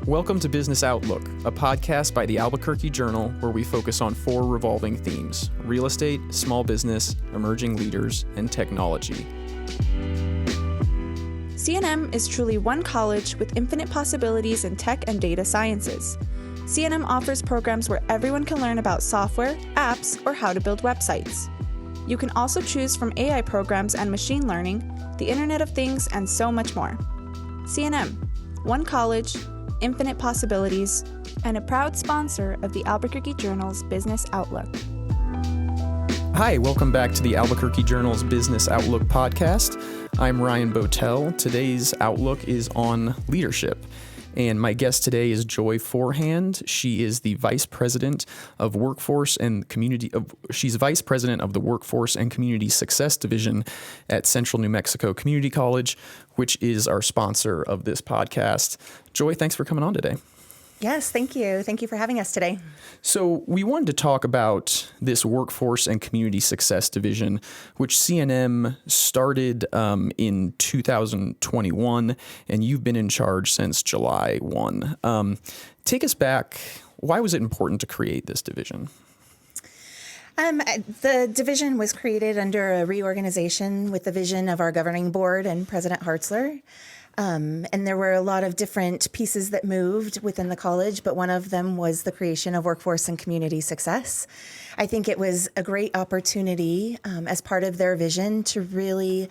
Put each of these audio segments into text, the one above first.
Welcome to Business Outlook, a podcast by the Albuquerque Journal where we focus on 4 revolving themes: real estate, small business, emerging leaders, and technology. CNM is truly one college with infinite possibilities in tech and data sciences. CNM offers programs where everyone can learn about software, apps, or how to build websites. You can also choose from AI programs and machine learning, the Internet of Things, and so much more. CNM, one college, infinite possibilities, and a proud sponsor of the Albuquerque Journal's Business Outlook. Hi, welcome back to the Albuquerque Journal's Business Outlook podcast. I'm Ryan Boetel. Today's Outlook is on leadership. And my guest today is Joy Forehand. She is the Vice President of Workforce and Community. She's Vice President of the Workforce and Community Success Division at Central New Mexico Community College, which is our sponsor of this podcast. Joy, thanks for coming on today. Yes, thank you. Thank you for having us today. So we wanted to talk about this Workforce and Community Success Division, which CNM started in 2021, and you've been in charge since July 1. Take us back. Why was it important to create this division? The division was created under a reorganization with the vision of our governing board and President Hartzler. And there were a lot of different pieces that moved within the college, but one of them was the creation of Workforce and Community Success. I think it was a great opportunity as part of their vision to really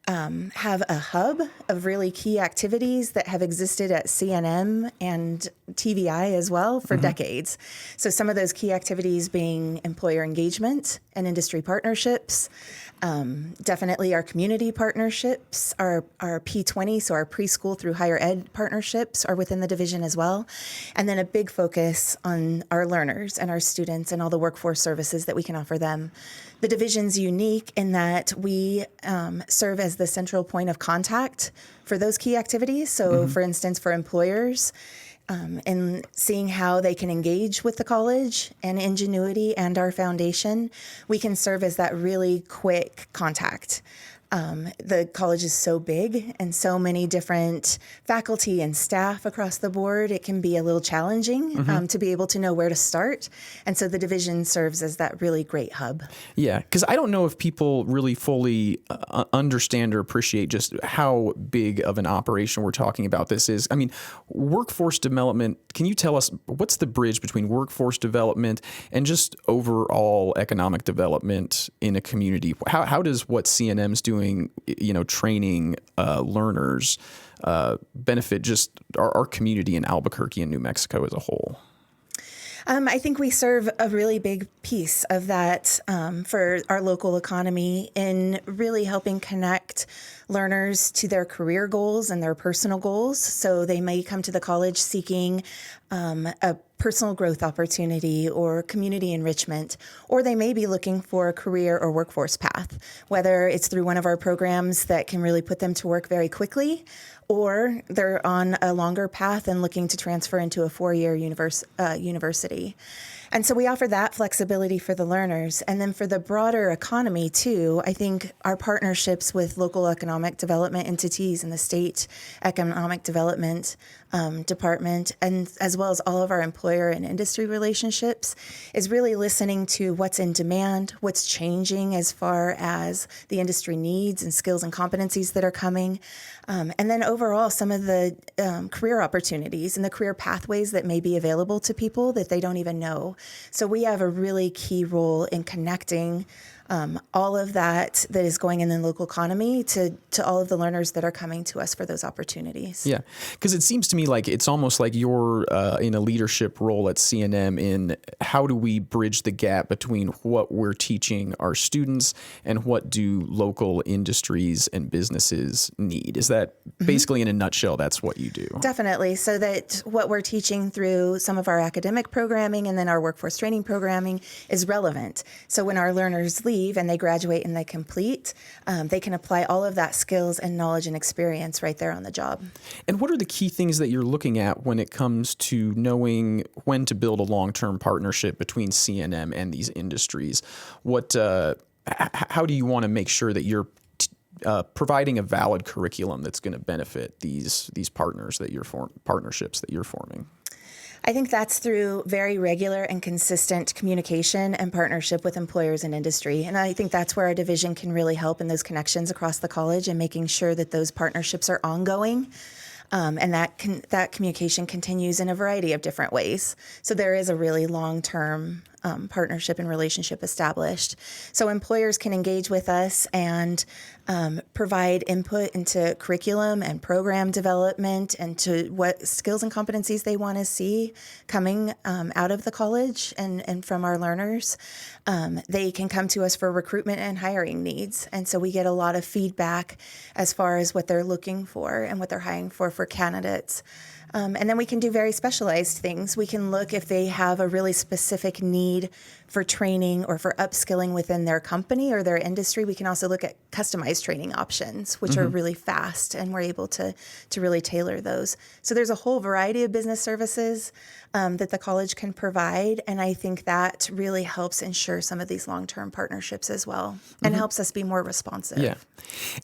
have a hub of really key activities that have existed at CNM and TVI as well for decades. So some of those key activities being employer engagement and industry partnerships, definitely our community partnerships, our P20, so our preschool through higher ed partnerships are within the division as well. And then a big focus on our learners and our students and all the workforce services that we can offer them. The division's unique in that we serve as the central point of contact for those key activities. So for instance, for employers, and seeing how they can engage with the college and Ingenuity and our foundation, we can serve as that really quick contact. The college is so big and so many different faculty and staff across the board, it can be a little challenging to be able to know where to start. And so the division serves as that really great hub. Yeah, because I don't know if people really fully understand or appreciate just how big of an operation we're talking about this is. I mean, workforce development, can you tell us what's the bridge between workforce development and just overall economic development in a community? How does what CNM's doing, training learners, benefit just our community in Albuquerque and New Mexico as a whole? I think we serve a really big piece of that for our local economy in really helping connect learners to their career goals and their personal goals. So they may come to the college seeking a personal growth opportunity or community enrichment, or they may be looking for a career or workforce path, whether it's through one of our programs that can really put them to work very quickly, or they're on a longer path and looking to transfer into a 4-year university. And so we offer that flexibility for the learners. And then for the broader economy, too, I think our partnerships with local economic development entities and the state economic development department, and as well as all of our employer and industry relationships, is really listening to what's in demand, what's changing as far as the industry needs and skills and competencies that are coming. And then overall, some of the career opportunities and the career pathways that may be available to people that they don't even know. So we have a really key role in connecting all of that is going in the local economy to all of the learners that are coming to us for those opportunities. Yeah, because it seems to me like it's almost like you're in a leadership role at CNM in how do we bridge the gap between what we're teaching our students and what do local industries and businesses need. Is that basically in a nutshell, that's what you do? Definitely. So that what we're teaching through some of our academic programming and then our workforce training programming is relevant. So when our learners leave and they graduate and they complete, they can apply all of that skills and knowledge and experience right there on the job. And what are the key things that you're looking at when it comes to knowing when to build a long-term partnership between CNM and these industries? How do you want to make sure that you're providing a valid curriculum that's going to benefit these partners that partnerships that you're forming? I think that's through very regular and consistent communication and partnership with employers and industry. And I think that's where our division can really help in those connections across the college and making sure that those partnerships are ongoing. And that communication continues in a variety of different ways. So there is a really long-term partnership and relationship established. So employers can engage with us and provide input into curriculum and program development and to what skills and competencies they want to see coming out of the college and from our learners. They can come to us for recruitment and hiring needs. And so we get a lot of feedback as far as what they're looking for and what they're hiring for candidates. And then we can do very specialized things. We can look if they have a really specific need for training or for upskilling within their company or their industry. We can also look at customized training options, which are really fast, and we're able to really tailor those. So there's a whole variety of business services that the college can provide, and I think that really helps ensure some of these long-term partnerships as well, and helps us be more responsive. Yeah.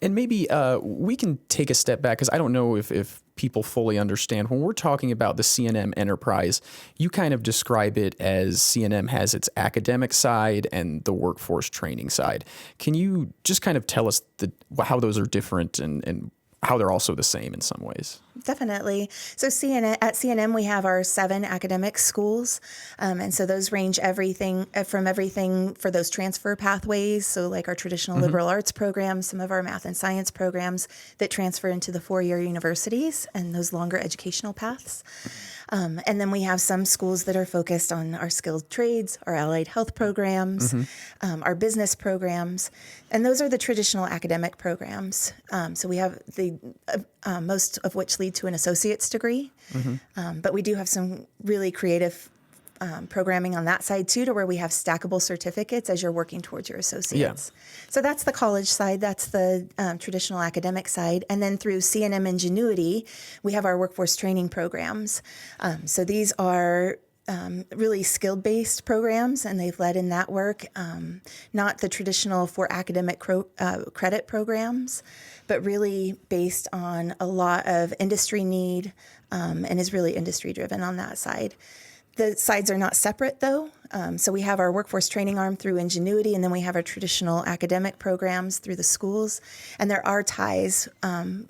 And maybe we can take a step back, because I don't know if people fully understand. When we're talking about the CNM Enterprise, you kind of describe it as CNM has its academic side and the workforce training side. Can you just kind of tell us how those are different and how they're also the same in some ways? Definitely. So at CNM, we have our 7 academic schools. And so those range everything for those transfer pathways. So like our traditional liberal arts programs, some of our math and science programs that transfer into the 4-year universities and those longer educational paths. And then we have some schools that are focused on our skilled trades, our allied health programs, our business programs, and those are the traditional academic programs. So we have most of which lead to an associate's degree, but we do have some really creative programming on that side too, to where we have stackable certificates as you're working towards your associates. Yeah. So that's the college side. That's the traditional academic side. And then through CNM Ingenuity, we have our workforce training programs. So these are really skill-based programs, and they've led in that work, not the traditional for academic credit programs, but really based on a lot of industry need and is really industry-driven on that side. The sides are not separate, though. So we have our workforce training arm through Ingenuity, and then we have our traditional academic programs through the schools. And there are ties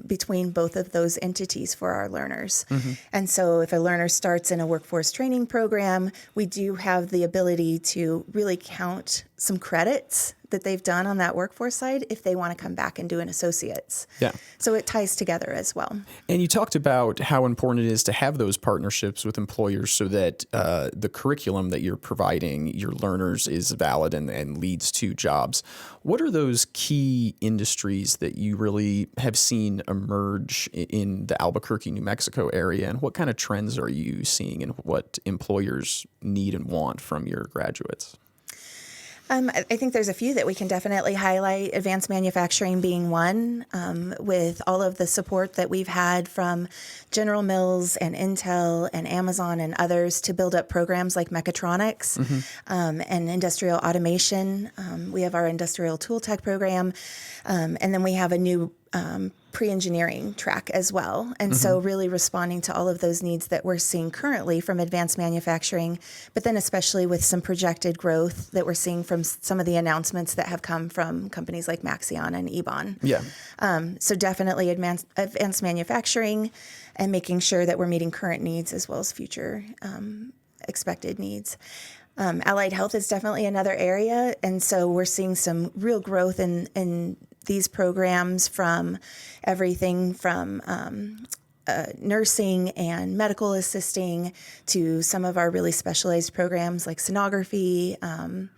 between both of those entities for our learners. And so if a learner starts in a workforce training program, we do have the ability to really count some credits that they've done on that workforce side if they want to come back and do an associate's. Yeah. So it ties together as well. And you talked about how important it is to have those partnerships with employers so that the curriculum that you're providing your learners is valid and leads to jobs. What are those key industries that you really have seen emerge in the Albuquerque, New Mexico area? And what kind of trends are you seeing and what employers need and want from your graduates? I think there's a few that we can definitely highlight, advanced manufacturing being one, with all of the support that we've had from General Mills and Intel and Amazon and others to build up programs like mechatronics and industrial automation. We have our industrial tool tech program, and then we have a new pre-engineering track as well. And so really responding to all of those needs that we're seeing currently from advanced manufacturing, but then especially with some projected growth that we're seeing from some of the announcements that have come from companies like Maxion and Ebon. Yeah. So definitely advanced manufacturing and making sure that we're meeting current needs as well as future expected needs. Allied health is definitely another area. And so we're seeing some real growth in these programs from everything from nursing and medical assisting to some of our really specialized programs like sonography. And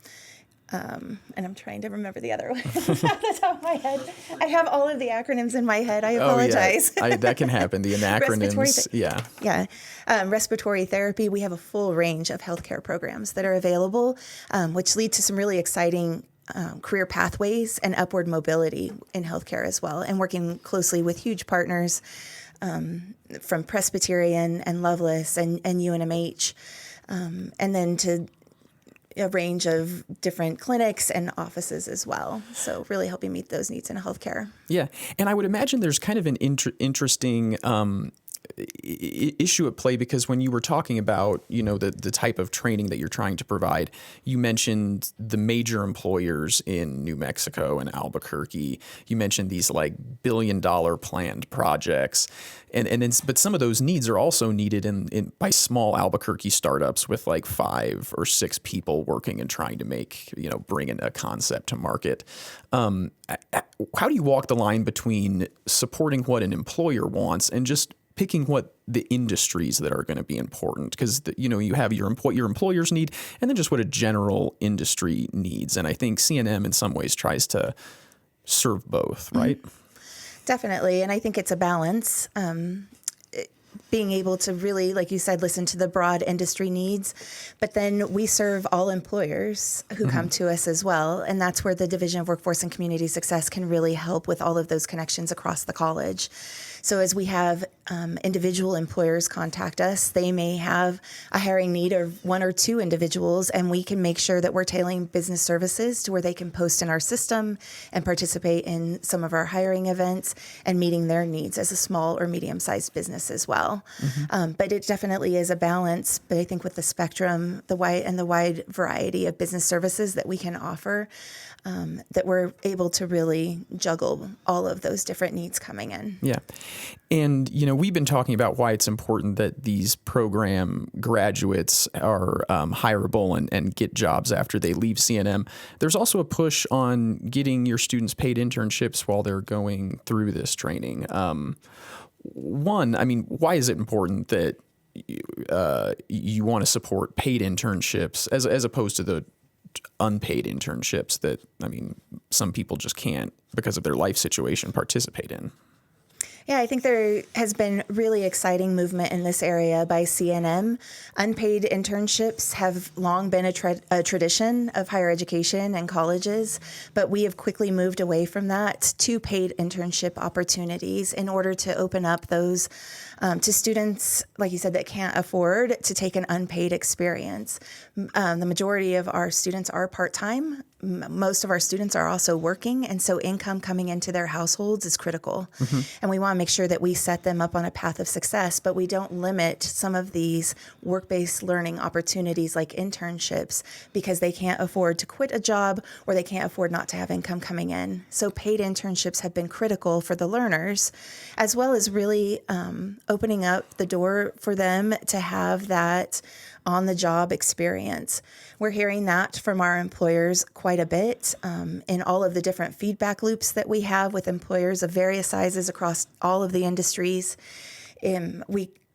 I'm trying to remember the other one off the top of my head. I have all of the acronyms in my head. I apologize. Oh, yeah. That can happen. The acronyms. Yeah. Respiratory therapy. We have a full range of healthcare programs that are available, which lead to some really exciting career pathways and upward mobility in healthcare as well, and working closely with huge partners from Presbyterian and Lovelace and UNMH, and then to a range of different clinics and offices as well. So really helping meet those needs in healthcare. Yeah. And I would imagine there's kind of an interesting issue at play, because when you were talking about, the type of training that you're trying to provide, you mentioned the major employers in New Mexico and Albuquerque. You mentioned these like $1 billion planned projects. But some of those needs are also needed by small Albuquerque startups with like 5 or 6 people working and trying to bring in a concept to market. How do you walk the line between supporting what an employer wants and just picking what the industries that are going to be important? Because you have your employer's need, and then just what a general industry needs. And I think CNM in some ways tries to serve both, right? Definitely. And I think it's a balance. Being able to really, like you said, listen to the broad industry needs, but then we serve all employers who come to us as well. And that's where the Division of Workforce and Community Success can really help with all of those connections across the college. So as we have individual employers contact us, they may have a hiring need of 1 or 2 individuals, and we can make sure that we're tailoring business services to where they can post in our system and participate in some of our hiring events and meeting their needs as a small or medium-sized business as well. But it definitely is a balance. But I think with the spectrum, the wide variety of business services that we can offer, that we're able to really juggle all of those different needs coming in. Yeah. And, we've been talking about why it's important that these program graduates are hireable and get jobs after they leave CNM. There's also a push on getting your students paid internships while they're going through this training. Why is it important that you want to support paid internships as opposed to the unpaid internships that, some people just can't, because of their life situation, participate in? Yeah, I think there has been really exciting movement in this area by CNM. Unpaid internships have long been a tradition of higher education and colleges, but we have quickly moved away from that to paid internship opportunities in order to open up those to students, like you said, that can't afford to take an unpaid experience. The majority of our students are part-time. Most of our students are also working, and so income coming into their households is critical. And we want to make sure that we set them up on a path of success, but we don't limit some of these work-based learning opportunities like internships because they can't afford to quit a job or they can't afford not to have income coming in. So paid internships have been critical for the learners, as well as really opening up the door for them to have that on-the-job experience. We're hearing that from our employers quite a bit in all of the different feedback loops that we have with employers of various sizes across all of the industries.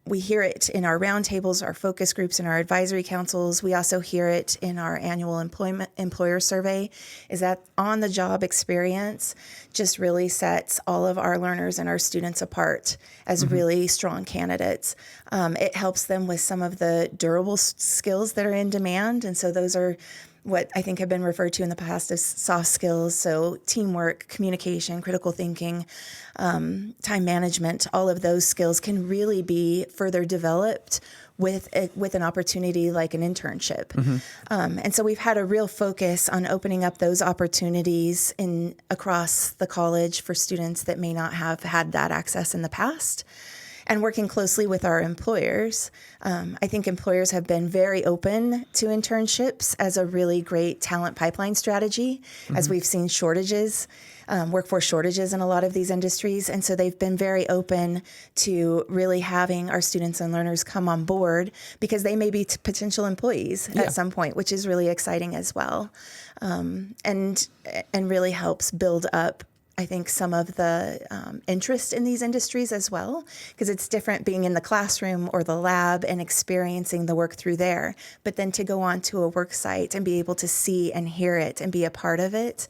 We hear it in our roundtables, our focus groups, and our advisory councils. We also hear it in our annual employer survey, is that on-the-job experience just really sets all of our learners and our students apart as really strong candidates. It helps them with some of the durable skills that are in demand, and so those are what I think have been referred to in the past as soft skills. So teamwork, communication, critical thinking, time management, all of those skills can really be further developed with an opportunity like an internship. And so we've had a real focus on opening up those opportunities across the college for students that may not have had that access in the past. And working closely with our employers, I think employers have been very open to internships as a really great talent pipeline strategy, as we've seen shortages, workforce shortages in a lot of these industries. And so they've been very open to really having our students and learners come on board because they may be potential employees at some point, which is really exciting as well, and really helps build up, I think, some of the interest in these industries as well, because it's different being in the classroom or the lab and experiencing the work through there. But then to go on to a work site and be able to see and hear it and be a part of it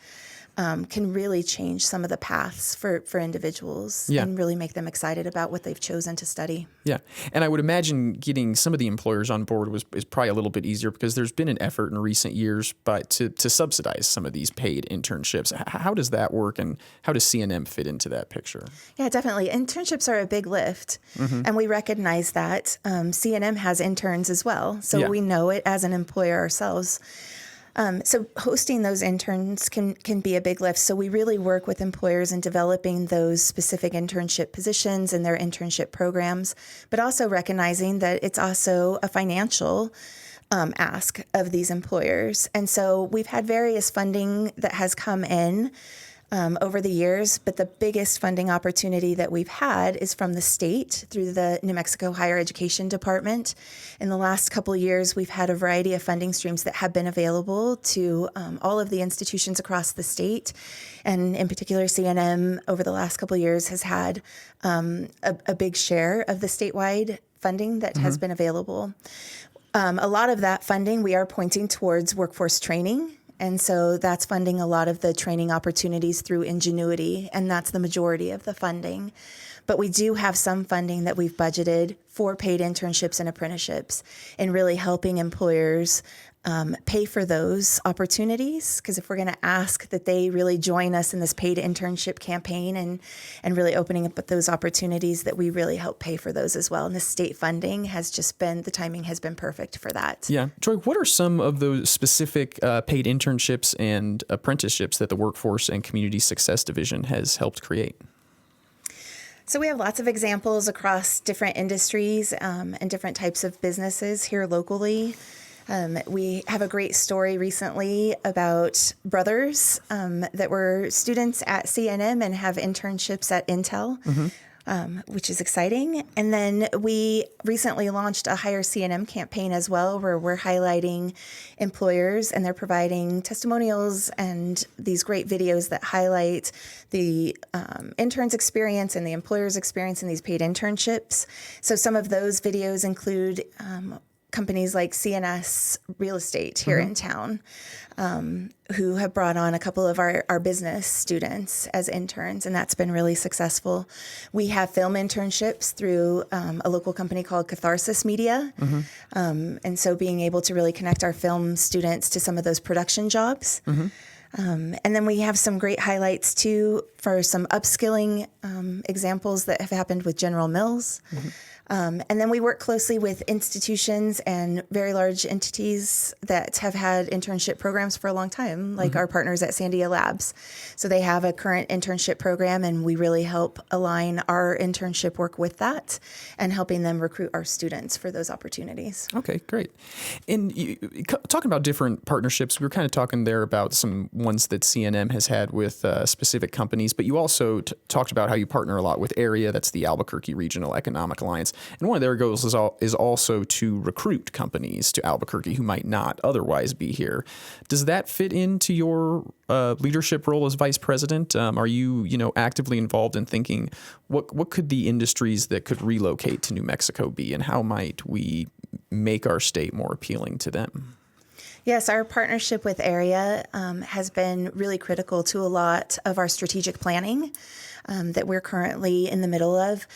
can really change some of the paths for individuals and really make them excited about what they've chosen to study. Yeah. And I would imagine getting some of the employers on board is probably a little bit easier because there's been an effort in recent years to subsidize some of these paid internships. How does that work, and how does CNM fit into that picture? Yeah, definitely. Internships are a big lift, and we recognize that. CNM has interns as well, so we know it as an employer ourselves. So hosting those interns can be a big lift. So we really work with employers in developing those specific internship positions and their internship programs, but also recognizing that it's also a financial ask of these employers. And so we've had various funding that has come in over the years, but the biggest funding opportunity that we've had is from the state through the New Mexico Higher Education Department. In the last couple of years, we've had a variety of funding streams that have been available to all of the institutions across the state. And in particular, CNM over the last couple of years has had a big share of the statewide funding that has been available. A lot of that funding we are pointing towards workforce training. And so that's funding a lot of the training opportunities through Ingenuity, and that's the majority of the funding. But we do have some funding that we've budgeted for paid internships and apprenticeships and really helping employers pay for those opportunities. Because if we're going to ask that they really join us in this paid internship campaign and really opening up those opportunities, that we really help pay for those as well. And the state funding has just been, the timing has been perfect for that. Yeah. Joy, what are some of those specific paid internships and apprenticeships that the Workforce and Community Success Division has helped create? So we have lots of examples across different industries and different types of businesses here locally. We have a great story recently about brothers that were students at CNM and have internships at Intel, which is exciting. And then we recently launched a Hire CNM campaign as well, where we're highlighting employers and they're providing testimonials and these great videos that highlight the interns' experience and the employer's experience in these paid internships. So some of those videos include companies like CNS Real Estate here in town, who have brought on a couple of our business students as interns, and that's been really successful. We have film internships through a local company called Catharsis Media, and so being able to really connect our film students to some of those production jobs. And then we have some great highlights too for some upskilling examples that have happened with General Mills. And then we work closely with institutions and very large entities that have had internship programs for a long time, like our partners at Sandia Labs. So they have a current internship program, and we really help align our internship work with that and helping them recruit our students for those opportunities. Okay, great. And talking about different partnerships, we were kind of talking there about some ones that CNM has had with specific companies, but you also talked about how you partner a lot with AREA, that's the Albuquerque Regional Economic Alliance. And one of their goals is also to recruit companies to Albuquerque who might not otherwise be here. Does that fit into your leadership role as vice president? Are you, actively involved in thinking what could the industries that could relocate to New Mexico be, and how might we make our state more appealing to them? Yes, our partnership with AREA has been really critical to a lot of our strategic planning that we're currently in the middle of.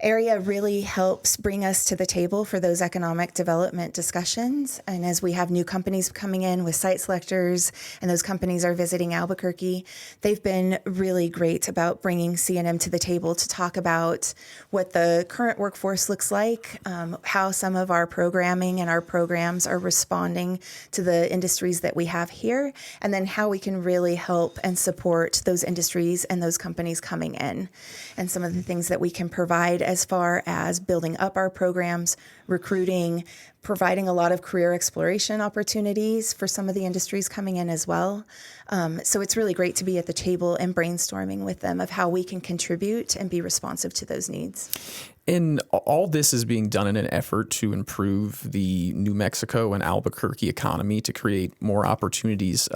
AREA really helps bring us to the table for those economic development discussions. And as we have new companies coming in with site selectors and those companies are visiting Albuquerque, they've been really great about bringing CNM to the table to talk about what the current workforce looks like, how some of our programming and our programs are responding to the industries that we have here, and then how we can really help and support those industries and those companies coming in, and some of the things that we can provide as far as building up our programs, recruiting, providing a lot of career exploration opportunities for some of the industries coming in as well. So it's really great to be at the table and brainstorming with them of how we can contribute and be responsive to those needs. And all this is being done in an effort to improve the New Mexico and Albuquerque economy, to create more opportunities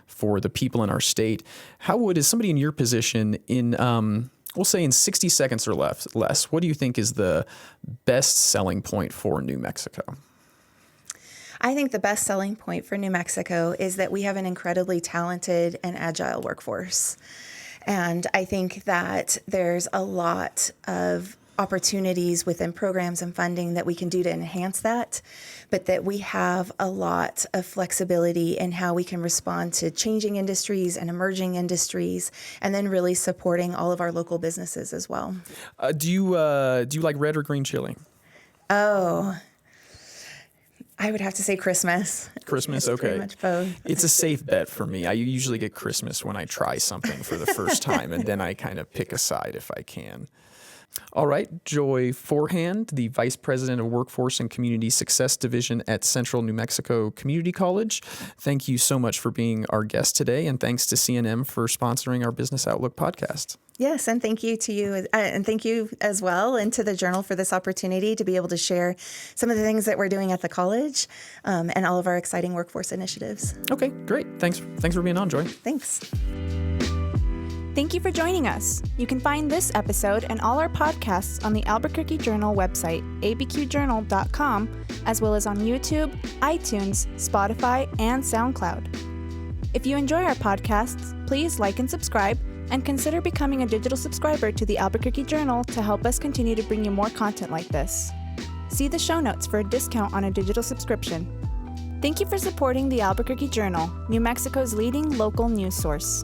for the people in our state. How would, as somebody in your position, we'll say in 60 seconds or less, what do you think is the best selling point for New Mexico? I think the best selling point for New Mexico is that we have an incredibly talented and agile workforce. And I think that there's a lot of opportunities within programs and funding that we can do to enhance that, but that we have a lot of flexibility in how we can respond to changing industries and emerging industries, and then really supporting all of our local businesses as well. Do you like red or green chili? Oh, I would have to say Christmas. Christmas, It's okay. pretty much both. It's a safe bet for me. I usually get Christmas when I try something for the first time, and then I kind of pick a side if I can. All right, Joy Forehand, the Vice President of Workforce and Community Success Division at Central New Mexico Community College. Thank you so much for being our guest today, and thanks to CNM for sponsoring our Business Outlook podcast. Yes, and thank you to you, and thank you as well, and to the Journal for this opportunity to be able to share some of the things that we're doing at the college and all of our exciting workforce initiatives. Okay, great. Thanks for being on, Joy. Thanks. Thank you for joining us. You can find this episode and all our podcasts on the Albuquerque Journal website, abqjournal.com, as well as on YouTube, iTunes, Spotify, and SoundCloud. If you enjoy our podcasts, please like and subscribe, and consider becoming a digital subscriber to the Albuquerque Journal to help us continue to bring you more content like this. See the show notes for a discount on a digital subscription. Thank you for supporting the Albuquerque Journal, New Mexico's leading local news source.